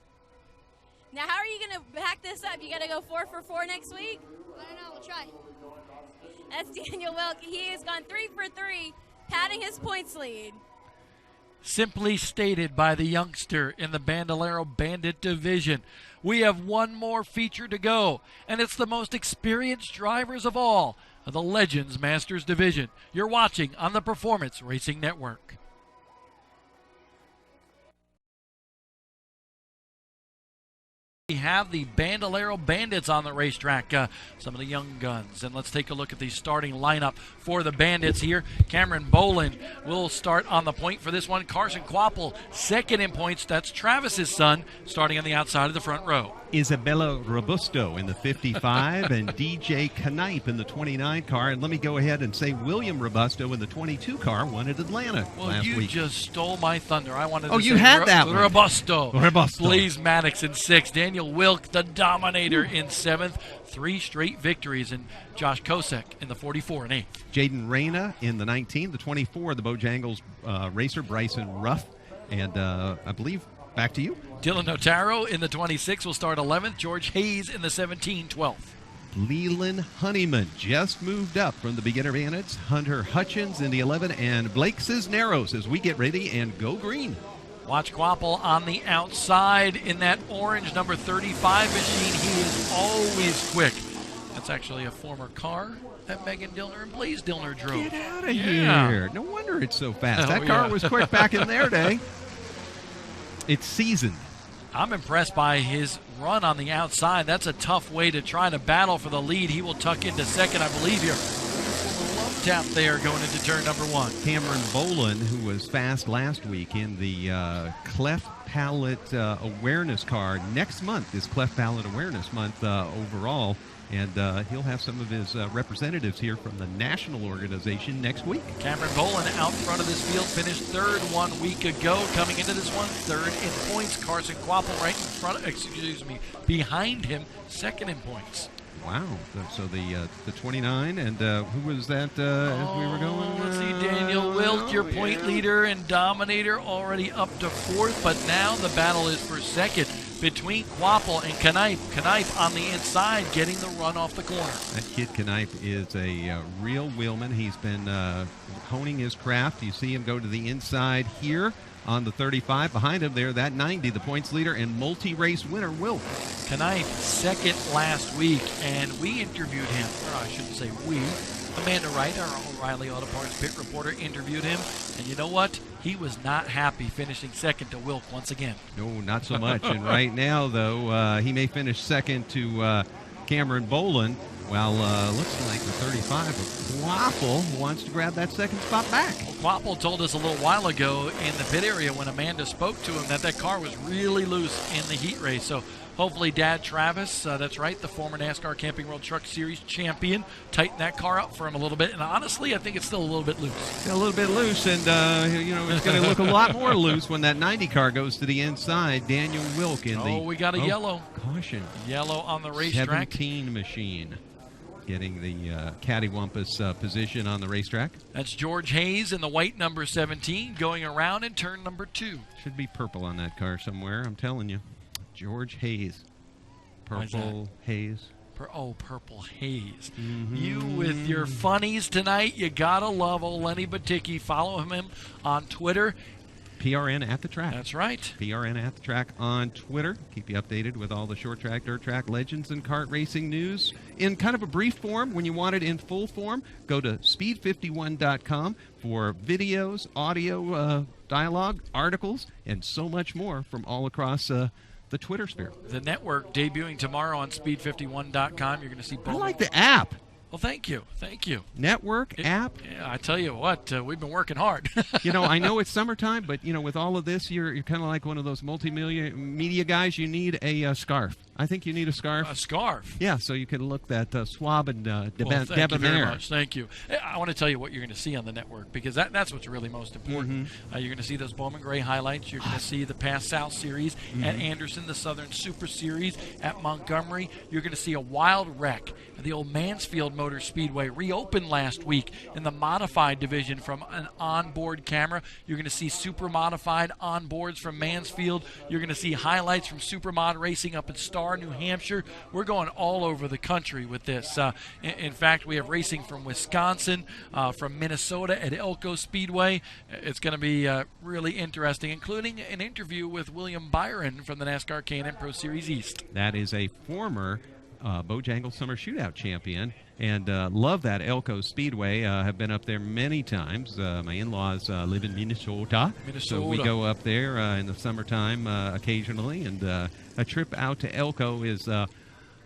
Now, how are you going to back this up? You got to go 4 for 4 next week? I don't know. We'll try. That's Daniel Wilk. He has gone 3 for 3, padding his points lead. Simply stated by the youngster in the Bandolero Bandit division. We have one more feature to go, and it's the most experienced drivers of all of the Legends Masters division. You're watching on the Performance Racing Network. We have the Bandolero Bandits on the racetrack, some of the young guns. And let's take a look at the starting lineup for the Bandits here. Cameron Bolin will start on the point for this one. Carson Quapple, second in points. That's Travis's son, starting on the outside of the front row. Isabella Robusto in the 55 and DJ Knipe in the 29 car. And let me go ahead and say William Robusto in the 22 car won at Atlanta last week. You just stole my thunder. I wanted to you say had that one. Robusto. Robusto. Blaze Maddox in 6th. Daniel Wilk, the Dominator, in 7th. 3 straight victories. And Josh Kosek in the 44 and 8th. Jaden Reyna in the 19, the 24, the Bojangles racer Bryson Ruff. And I believe back to you. Dylan Notaro in the 26 will start 11th. George Hayes in the 17, 12th. Leland Honeyman just moved up from the beginner bandits. Hunter Hutchins in the 11, and Blake Cisneros as we get ready and go green. Watch Quapple on the outside in that orange number 35 machine. He is always quick. That's actually a former car that Megan Dillner and Blaze Dillner drove. Get out of here. No wonder it's so fast. That car was quick back in their day. It's seasoned. I'm impressed by his run on the outside. That's a tough way to try to battle for the lead. He will tuck into second, I believe here. Love tap there going into turn number 1. Cameron Bolin, who was fast last week in the Cleft Palate Awareness car. Next month is Cleft Palate Awareness Month overall. And he'll have some of his representatives here from the national organization next week. Cameron Bolin out front of this field, finished 3rd 1 week ago. Coming into this one, 3rd in points. Carson Quapple right in front, behind him, 2nd in points. Wow. So the 29, and who was that as we were going? Let's see, Daniel Wilk, your point leader and Dominator, already up to 4th, but now the battle is for 2nd. Between Quapple and Knipe. Knipe on the inside getting the run off the corner. That kid Knipe is a real wheelman. He's been honing his craft. You see him go to the inside here on the 35. Behind him there, that 90, the points leader and multi-race winner, Wilk. Knipe, 2nd last week, and we interviewed him. Or I shouldn't say we. Amanda Wright, our O'Reilly Auto Parts pit reporter, interviewed him. And you know what? He was not happy finishing 2nd to Wilk once again. No, not so much. And right now, though, he may finish 2nd to Cameron Bolin. Well, looks like the 35 of Quapple wants to grab that 2nd spot back. Well, Quapple told us a little while ago in the pit area when Amanda spoke to him that car was really loose in the heat race. So hopefully Dad Travis, that's right, the former NASCAR Camping World Truck Series champion, tighten that car up for him a little bit. And honestly, I think it's still a little bit loose. A little bit loose, and it's going to look a lot more loose when that 90 car goes to the inside. Daniel Wilk in the... we got a yellow. Caution. Yellow on the racetrack. 17 machine getting the cattywampus position on the racetrack. That's George Hayes in the white number 17 going around in turn number 2. Should be purple on that car somewhere, I'm telling you. George Hayes. Purple Hayes. Purple Haze. Mm-hmm. You with your funnies tonight. You gotta love old Lenny Baticki. Follow him on Twitter. PRN at the track. That's right. PRN at the track on Twitter. Keep you updated with all the short track, dirt track, legends, and kart racing news in kind of a brief form. When you want it in full form, go to speed51.com for videos, audio, dialogue, articles, and so much more from all across the Twitter sphere. The network debuting tomorrow on speed51.com. You're going to see both. I like the app. Well, thank you. Thank you. Network, app. Yeah, I tell you what, we've been working hard. I know it's summertime, but, with all of this, you're kind of like one of those multimedia guys. You need a scarf. I think you need a scarf. A scarf. Yeah, so you can look that swab and Thank you very debonair. much. Thank you. I want to tell you what you're going to see on the network, because that's what's really most important. Mm-hmm. You're going to see those Bowman Gray highlights. You're going to see the Pass South Series at Anderson, the Southern Super Series at Montgomery. You're going to see a wild wreck at the old Mansfield Motor Speedway, reopened last week in the modified division from an onboard camera. You're going to see super modified onboards from Mansfield. You're going to see highlights from Supermod Racing up in Star, New Hampshire. We're going all over the country with this. In fact, we have racing from Wisconsin, from Minnesota at Elko Speedway. It's going to be really interesting, including an interview with William Byron from the NASCAR K&N Pro Series East. That is a former Bojangles Summer Shootout champion, and love that Elko Speedway. Have been up there many times. My in-laws live in Minnesota, so we go up there in the summertime occasionally, and a trip out to Elko is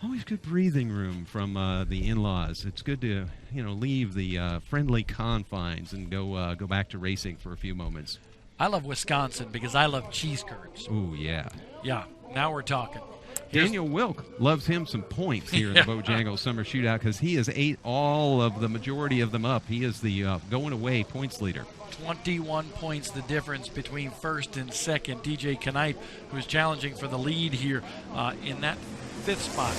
always good breathing room from the in-laws. It's good to leave the friendly confines and go back to racing for a few moments. I love Wisconsin because I love cheese curds. Ooh, yeah. Yeah, now we're talking. Daniel Wilk loves him some points here in the Bojangles Summer Shootout because he has ate all of the majority of them up. He is the going away points leader. 21 points the difference between first and second. DJ Knipe, who's challenging for the lead here in that fifth spot.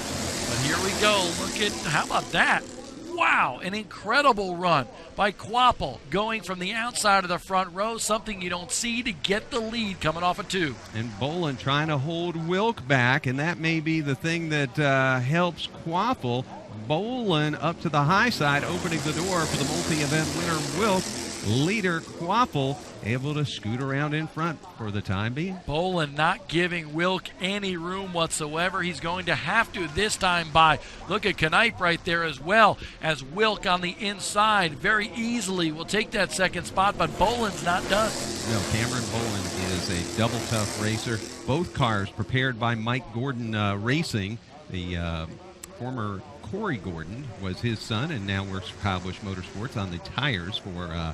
But here we go. Look at, how about that? Wow, an incredible run by Quapple, going from the outside of the front row, something you don't see, to get the lead coming off of 2. And Bolin trying to hold Wilk back, and that may be the thing that helps Quapple. Bolin up to the high side, opening the door for the multi-event winner Wilk. Leader Quapple able to scoot around in front for the time being. Bolin not giving Wilk any room whatsoever. He's going to have to this time by. Look at Knipe right there as well, as Wilk on the inside very easily will take that second spot, but Bolin's not done. No, Cameron Bolin is a double tough racer. Both cars prepared by Mike Gordon Racing. The former Corey Gordon was his son, and now works for Kyle Busch Motorsports on the tires for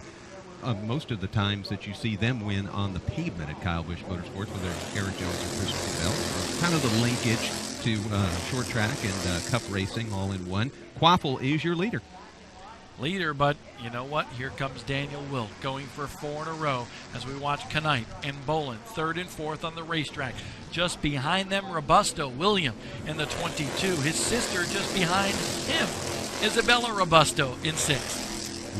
most of the times that you see them win on the pavement at Kyle Busch Motorsports, whether it's Aaron Jones or Christopher Bell. Kind of the linkage to short track and cup racing all in one. Quapple is your leader. But you know what? Here comes Daniel Wilk going for 4 in a row as we watch Knipe and Bolin 3rd and 4th on the racetrack. Just behind them, Robusto William in the 22. His sister just behind him, Isabella Robusto, in 6th.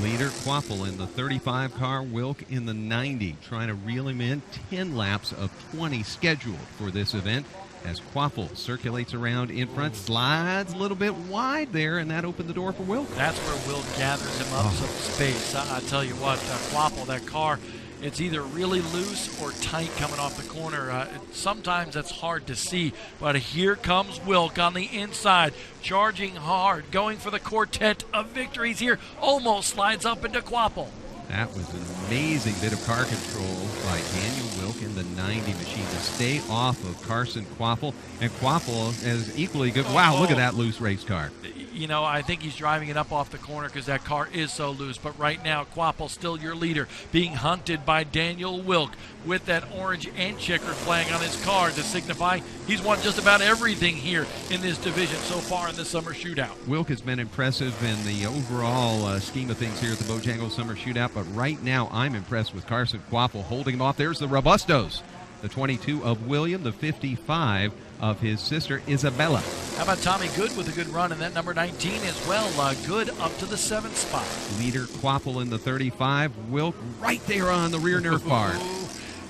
Leader Quapple in the 35 car, Wilk in the 90, trying to reel him in. 10 laps of 20 scheduled for this event as Quapple circulates around in front, slides a little bit wide there, and that opened the door for Wilk. That's where Wilk gathers him up some space. I tell you what, Quapple, that car, it's either really loose or tight coming off the corner. Sometimes that's hard to see, but here comes Wilk on the inside, charging hard, going for the quartet of victories here. Almost slides up into Quapple. That was an amazing bit of car control by Daniel Wilk in the 90 machine to stay off of Carson Quapple. And Quapple is equally good. Wow, look at that loose race car. I think he's driving it up off the corner because that car is so loose. But right now, Quapple still your leader, being hunted by Daniel Wilk with that orange and checkered flag on his car to signify he's won just about everything here in this division so far in the Summer Shootout. Wilk has been impressive in the overall scheme of things here at the Bojangles Summer Shootout, but right now I'm impressed with Carson Quapple holding him off. There's the Robustos, the 22 of William, the 55 of his sister Isabella. How about Tommy Good with a good run in that number 19 as well? Good up to the 7th spot. Leader Quapple in the 35. Wilk right there on the rear nerf bar.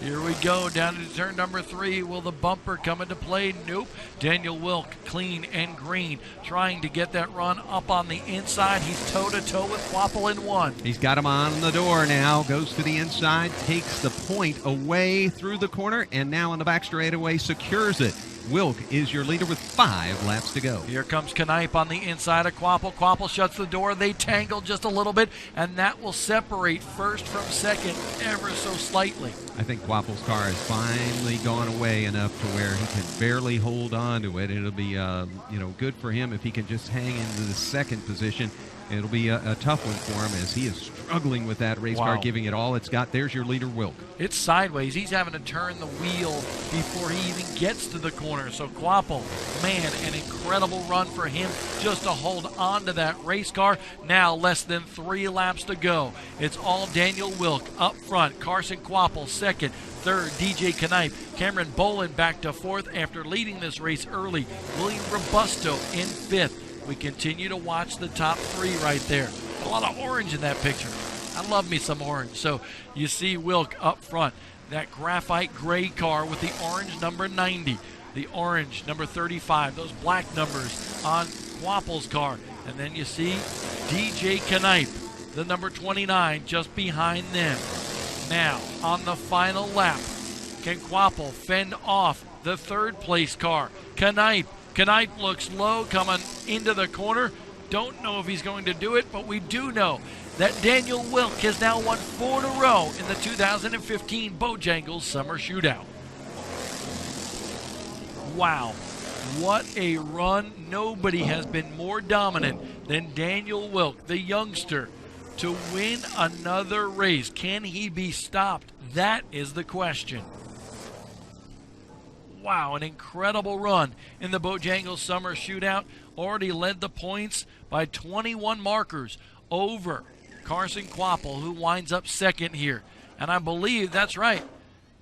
Here we go, down to turn number 3. Will the bumper come into play? Nope. Daniel Wilk, clean and green, trying to get that run up on the inside. He's toe-to-toe with Quapple in 1. He's got him on the door now. Goes to the inside, takes the point away through the corner, and now on the back straightaway secures it. Wilk is your leader with 5 laps to go. Here comes Knipe on the inside of Quapple. Quapple shuts the door. They tangle just a little bit, and that will separate first from second ever so slightly. I think Quapple's car has finally gone away enough to where he can barely hold on to it. It'll be good for him if he can just hang into the second position It'll be a tough one for him as he is struggling with that race car, giving it all it's got. There's your leader, Wilk. It's sideways. He's having to turn the wheel before he even gets to the corner. So Quapple, man, an incredible run for him just to hold on to that race car. Now less than 3 laps to go. It's all Daniel Wilk up front. Carson Quapple second. Third, DJ Knipe. Cameron Bolin back to fourth after leading this race early. William Robusto in fifth. We continue to watch the top 3 right there. A lot of orange in that picture. I love me some orange. So you see Wilk up front. That graphite gray car with the orange number 90. The orange number 35. Those black numbers on Quapple's car. And then you see DJ Knipe, the number 29, just behind them. Now, on the final lap, can Quapple fend off the third place car? Knipe looks low coming into the corner. Don't know if he's going to do it, but we do know that Daniel Wilk has now won 4 in a row in the 2015 Bojangles Summer Shootout. Wow, what a run. Nobody has been more dominant than Daniel Wilk, the youngster, to win another race. Can he be stopped? That is the question. Wow, an incredible run in the Bojangles Summer Shootout. Already led the points by 21 markers over Carson Quapple, who winds up second here. And I believe that's right.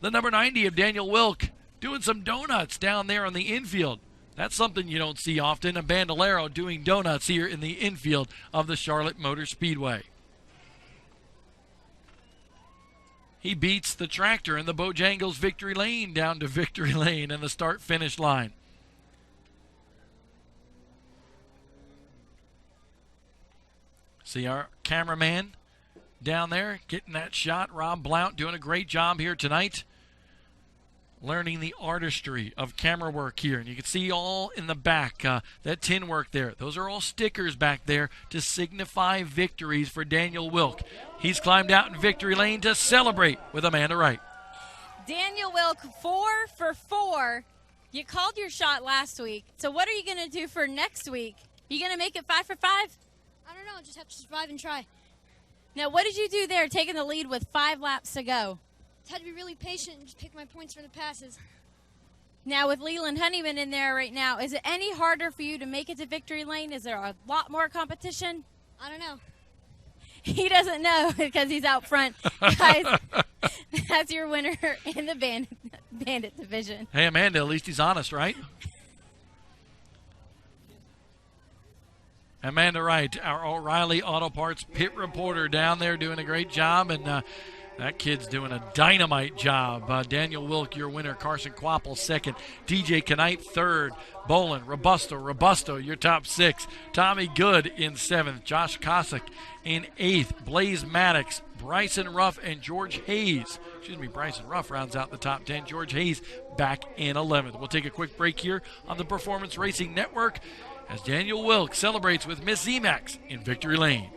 The number 90 of Daniel Wilk doing some donuts down there on the infield. That's something you don't see often, a bandolero doing donuts here in the infield of the Charlotte Motor Speedway. He beats the tractor in the Bojangles victory lane down to victory lane and the start-finish line. See our cameraman down there getting that shot. Rob Blount doing a great job here tonight, learning the artistry of camera work here. And you can see all in the back, that tin work there. Those are all stickers back there to signify victories for Daniel Wilk. He's climbed out in victory lane to celebrate with Amanda Wright. Daniel Wilk, 4 for 4. You called your shot last week. So what are you going to do for next week? You going to make it 5 for 5? I don't know. Just have to survive and try. Now, what did you do there, taking the lead with 5 laps to go? Had to be really patient and just pick my points for the passes. Now, with Leland Honeyman in there right now, is it any harder for you to make it to victory lane? Is there a lot more competition? I don't know. He doesn't know because he's out front. Guys, that's your winner in the Bandit division. Hey, Amanda, at least he's honest, right? Amanda Wright, our O'Reilly Auto Parts pit reporter down there doing a great job, and that kid's doing a dynamite job. Daniel Wilk, your winner. Carson Quapple, second. DJ Knipe, third. Bolin, Robusto, your top 6. Tommy Good in 7th. Josh Cossack in 8th. Blaze Maddox, Bryson Ruff, and George Hayes. Bryson Ruff rounds out the top 10. George Hayes back in 11th. We'll take a quick break here on the Performance Racing Network as Daniel Wilk celebrates with Miss Emax in victory lane.